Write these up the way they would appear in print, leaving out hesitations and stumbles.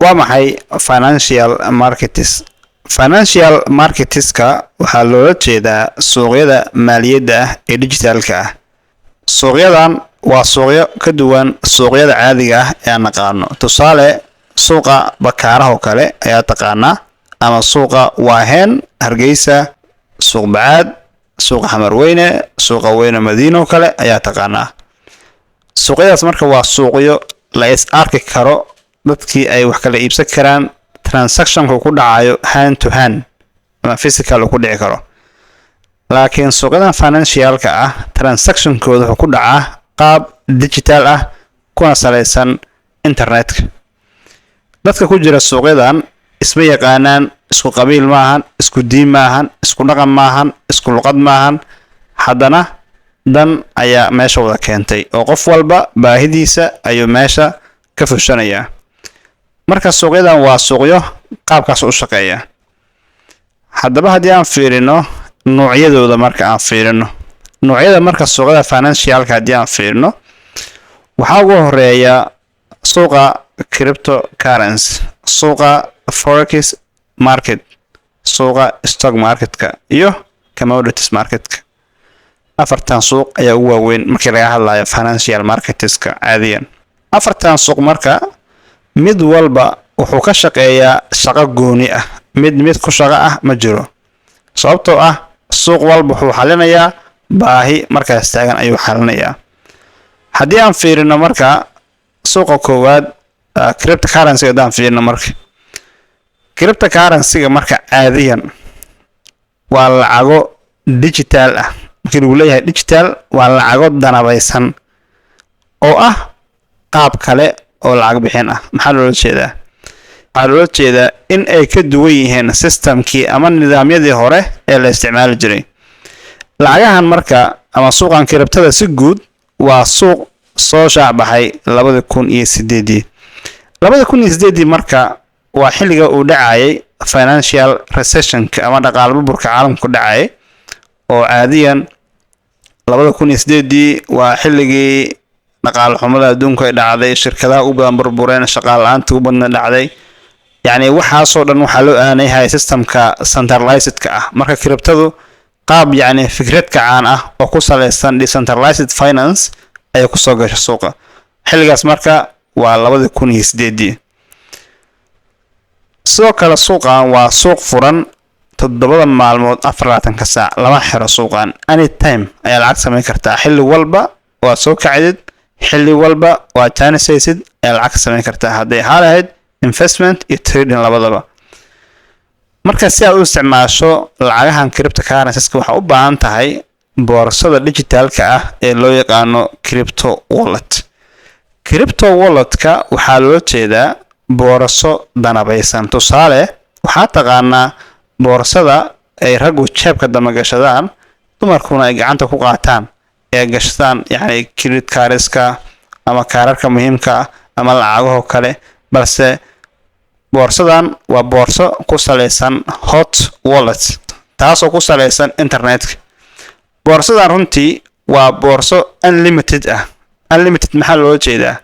waa maxay financial markets? Financial marketska waxaa loola jeedaa suuqyada maaliyadda ah ee digitalka ah. Suuqyadan waa suuqyo ka duwan suuqyada caadiga ah ee aan naqaano. Tusaale, suuqa bakaaraha oo kale ayaa taqaanaa, ama suuqa Waaheen, Hargeysa, suuq Bacaad, suuqa Xamarweyne, suuqa Weyne Madiino oo kale ayaa taqaanaa. Suuqyadaas marka waa suuqyo la is arki karo, dadkii ay wax kala iibsan karaan, transactionku ku dhacayo hand to hand ama physical ku dhici karo. Laakiin suuqyada financialka ah transactionkooda wuxuu ku dhacaa qaab digital ah kuna salaysan internetka. Dadka ku jira suuqyadan isma yaqaanaan, isku qabiil maahan, isku diin maahan, isku dhaqan maahan, isku luqad maahan, haddana dan ayaa meesha wada keentay oo qof walba baahidiisa ayuu meesha ka fushanayaa. Marka suuqyadan waa suuqyo qaabkaas u shaqeeya. Haddaba haddii aan fiirino noocyadooda, noocyada marka suuqyada financialka haddii aan fiirino, waxaa ugu horeeya suuqa cryptocurrency, suuqa forex market, suuqa stock marketka iyo commodities marketka. Afartan suuq ayaa ugu waaweyn markii laga hadlayo financial marketska caadiyan. Afartan suuq marka mid walba wuxuu ka shaqeeyaa shaqo gooni ah, mid ku shaqo ah ma jiro. Sababtoo ah suuq walba wuxuu xalinayaa baahi markaas taagan ayuu xalinayaa. Haddii aan fiirino marka suuqa koowaad cryptocurrency hadaan fiirino marka, cryptocurrency marka caadiyan waa lacago digital ah. Markii lagu leeyahay digital, waa lacago danabaysan oo ah qaab kale oo lacag bixin ah. Maxaa loola jeedaa? Waxaa loola jeedaa in ay ka duwan yihiin systemkii ama nidaamyadii hore ee la isticmaali jiray. Lacagahan marka ama suuqan cryptada si guud waa suuq soo shaabaxay 2008. 2008 marka waa xilliga uu dhacayay financial recession ama dhaqaale burburka caalamka dhacay, oo caadiyan 2008 waa xilligii dhaqaale xumada adduunka ay dhacday, shirkadaha u badan burbureen, shaqaale la'aanta u badan dhacday. Yani waxaasoo dhan waxaa loo aanayay systemka centralized-ka ah. Marka cryptadu qaab yani fikrad kacaan ah oo ku salaysan decentralized finance ayaa ku soo gashay suuqa. Xilligaas marka waa 2008. Sidoo kale suuqan waa suuq furan 7 maalmood 24 saac, lama xiro suuqan. Anytime ayaa lacag samayn kartaa, xilli walba waa soo kacdid, xilli walba waa chances ayaa lacag samayn kartaa hadday ahayd investment iyo trading labadaba. Marka si aad u isticmaasho lacagahan cryptocurrency waxaa u baahan tahay boorsada digitalka ah ee loo yaqaano crypto wallet. Crypto walletka waxaa loo jeedaa boorso danabaysan. Tusaale, waxaa taqaanaa boorsada ay raggu jeebka dama gashadaan, dumarkuna ay gacanta ku qaataan ee gashadaan, yani credit cardska ama kaararka muhiimka ah ama lacagaha kale. Balse boorsadan waa boorso ku salaysan hot wallet, taasoo ku salaysan internetka. Boorsadan runtii waa boorso unlimited ah. Unlimited maxaa loo jeedaa?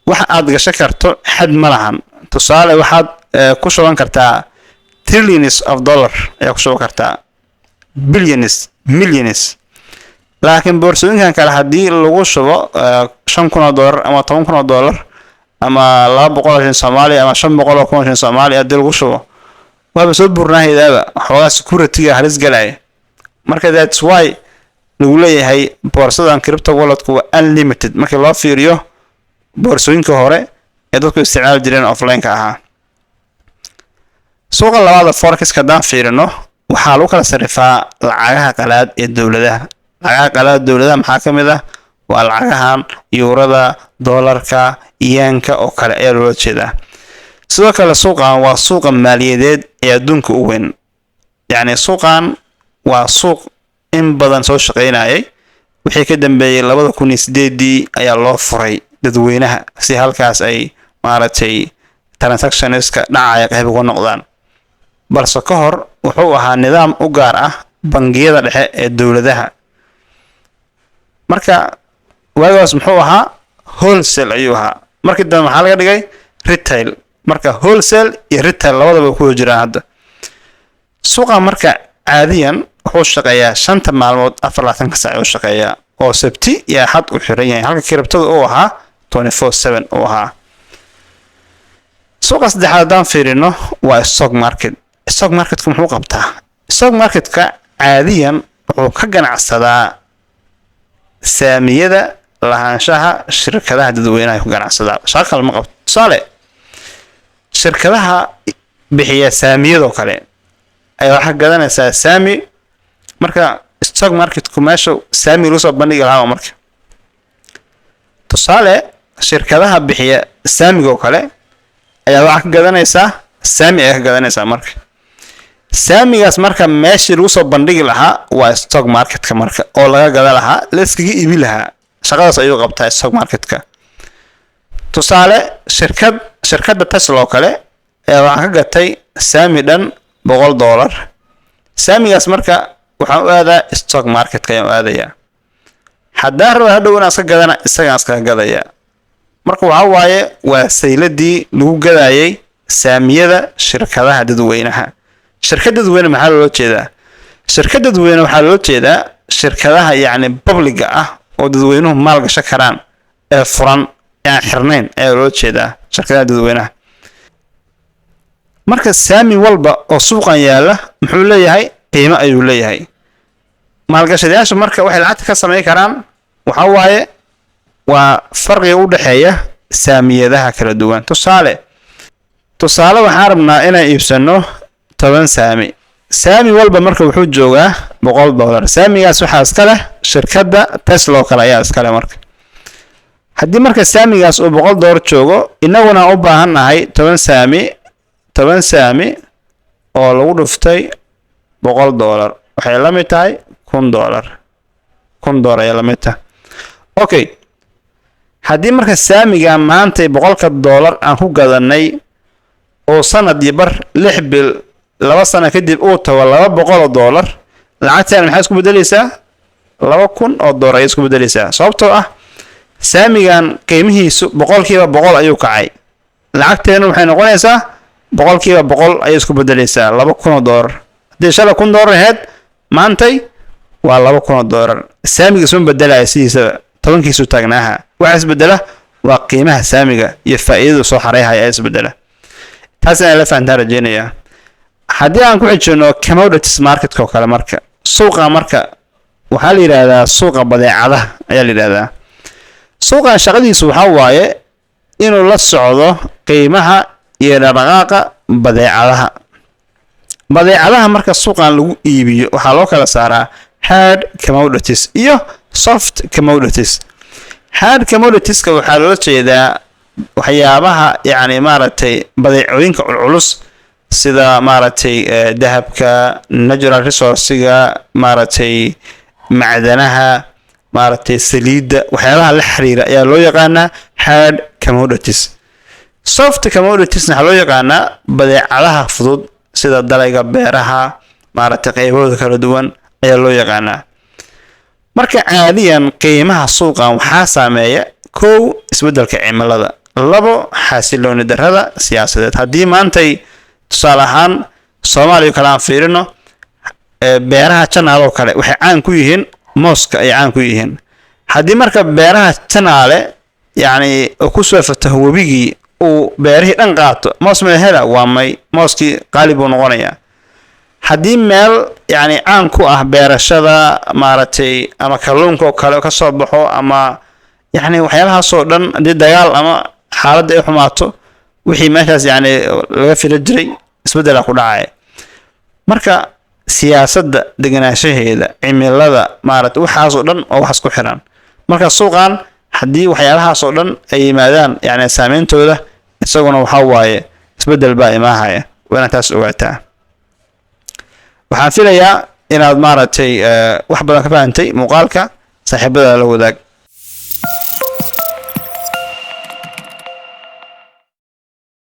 Waxa aad gashan karto xad ma lahan. Tusaale, waxaad ku shuban kartaa trillions of dollars ayaa ku shuban kartaa, billions, millions. Laakiin boorsooyinkan kale haddii lagu shubo $5,000 ama $10,000 ama 200 Soomaali ama 500 Soomaali haddii lagu shubo, waaba soo burnaaydaaba, xoogaa security-ga halis galay. Marka that's why lagu leeyahay boorsadan crypto wallet-ku waa unlimited markii loo fiiriyo boorsooyinka hore ee dadku isticmaali jireen offline-ka ahaa. Suuqa labaad forex hadaan fiirino, waxaa lagu kala sarifaa lacagaha qalaad ee dawladaha. Lacagaha qalaad dawladaha maxaa ka mid ah? Waa lacagahan yuurada, doolarka, iyaanka oo kale ayaa loola jeedaa. Sidoo kale suuqan waa suuqa maaliyadeed ee adduunka u weyn. Yani suuqan waa suuq in badan soo shaqeynayay. Wixii ka dambeeyay 2008 ayaa loo furay dadweynaha si halkaas ay maaragtay transactionska dhacaya qayb uga noqdaan. Balse ka hor wuxuu ahaa nidaam u gaar ah bangiyada dhexe ee dawladaha. Marka waagaas muxuu ahaa wholesale ayuu ahaa. Markii dambe maxaa laga dhigay retail. marka wholesale iyo retail labadaba ku jiraan hadda suuqa marka caadiyan wuxuu shaqeeyaa 5 maalmood 24 saac oo shaqeeya oo sabti iyo axad u xiran yahay halka kiribtada uu ahaa 24/7 uu ahaa suuqa saddexaadaan fiirino waa stock market muxuu qabtaa stock marketka caadiyan wuxuu ka ganacsadaa saamiyada lahaanshaha shirkadaha dadweynaha ku ganacsadaa shaqal ma qabto tusaale shirkadaha bixiya saamiyada oo kale ayaa waxa gadanaysaa saami marka stock marketku meesha saami lagu soo bandhigi lahaa marka tusaale shirkadaha bixiya saamiga oo kale ayaa waxa gadanaysaa saami ay ka gadanaysaa marka saamigaas marka meeshii lagu soo bandhigi lahaa waa stock marketka marka oo laga gada lahaa la iskaga iibi lahaa shaqadaas ayuu qabtaa stock marketka tusaale shirkadda Tesla oo kale ayaa waxa ka gatay saami dhan $100 saamigaas marka waxa uu aadaa stock marketka ayuu aadaya haddii rabo hadhow inaan iska gadana isaga iska gadaya marka waxa waaye waa sayladii lagu gadayay saamiyada shirkadaha dadweynaha shirkadda dadweyne maxaa loo jeedaa shirkadda dadweyne waxaa loo jeedaa shirkadaha yacni public ah oo dadweynuhu maal gashan karaan ee furan aan xirnayn ayaa loo jeedaa shirkadaha dadweynaha marka saami walba oo suuqan yaala muxuu leeyahay qiimo ayuu leeyahay maalgashadayaashu marka waxay lacag ka sameyn karaan waxa waaye waa farqiga u dhaxeeya saamiyadaha kala duwan tusaale waxaan rabnaa inaan iibsano 10 saami walba marka wuxuu joogaa $100 saamigaas waxaa iska leh shirkadda Tesla oo kale ayaa iska leh marka haddii marka saamigaas uu $100 joogo inaguna u baahannahay 10 saami oo lagu dhuftay $100 waxay la mid tahay $1,000 ayaa la mid tahay okay haddii marka saamiga maanta $100 aan ku gadanay oo sanad iyo bar 6 bil 2 sano kadib uu tago $200 lacagtan maxay isku bedelaysaa $2,000 ay isku bedelaysaa sababtoo ah saamigan qiimihiisu 100% ayuu kacay lacagteenu waxay noqonaysaa 100% ay isku bedelaysaa $2,000 hadii shala $1,000 ahayd maantay waa $2,000 saamiga soo bedelaya sidiisa 10kiisu taagnaaha waxa isbedela waa qiimaha saamiga iyo faa'iidada soo xareeyay isbedela taasina la fahantaa rajeynaya haddii aan ku xijino commodities market oo kale marka suuqa marka waxaa la yiraahdaa suuqa badeecadaha ayaa la yiraahdaa suuqa shaqadiisu waxa waaye inuu la socdo qiimaha iyo dhaqaaqa badeecadaha marka suuqan lagu iibiyo waxaa loo kala saaraa hard commodities iyo soft commodities hard commoditieska waxaa loo jeedaa waxyaabaha yacni maaragtay badeecooyinka culculus sida maaragtay dahabka natural resourcesiga maaragtay macdanaha maaragtay saliidda waxyaabaha la xiriira ayaa loo yaqaanaa hard commodities soft commodities waxaa loo yaqaanaa badeecadaha fudud sida dalagga beeraha maaragtay qaybahooda kala duwan ayaa loo yaqaanaa marka caadiyan qiimaha suuqan waxaa saameeya 1 isbedelka cimilada 2 xasilooni darrada siyaasadeed haddii maantay tusaale ahaan Soomaaliya kala aan fiirino beeraha Channel oo kale waxay caan ku yihiin mooska ay caan ku yihiin haddii marka beeraha Channel yani ku soo fataho wabigii uu beerihii dhan qaato moos ma hela waa may mooskii qalib uu noqonayaa haddii meel yani caan ku ah beerashada maaragtay ama kalluunka oo kale ka soo baxo ama yani waxyaalahaas oo dhan hadii dagaal ama xaaladda ay xumaato wixii meeshaas yani laga fila jiray isbedel ku dhacay marka siyaasadda deganaanshaheeda cimilada maaragtay waxaas oo dhan oo wax isku xiran marka suuqan haddii waxyaalahaas oo dhan ay yimaadaan yani saameyntooda isaguna waxa waaye isbedel baa imaahaya waana taas ogaataa waxaan filayaa inaad maaragtay wax badan ka fahantay muuqaalka saaxiibada la wadaag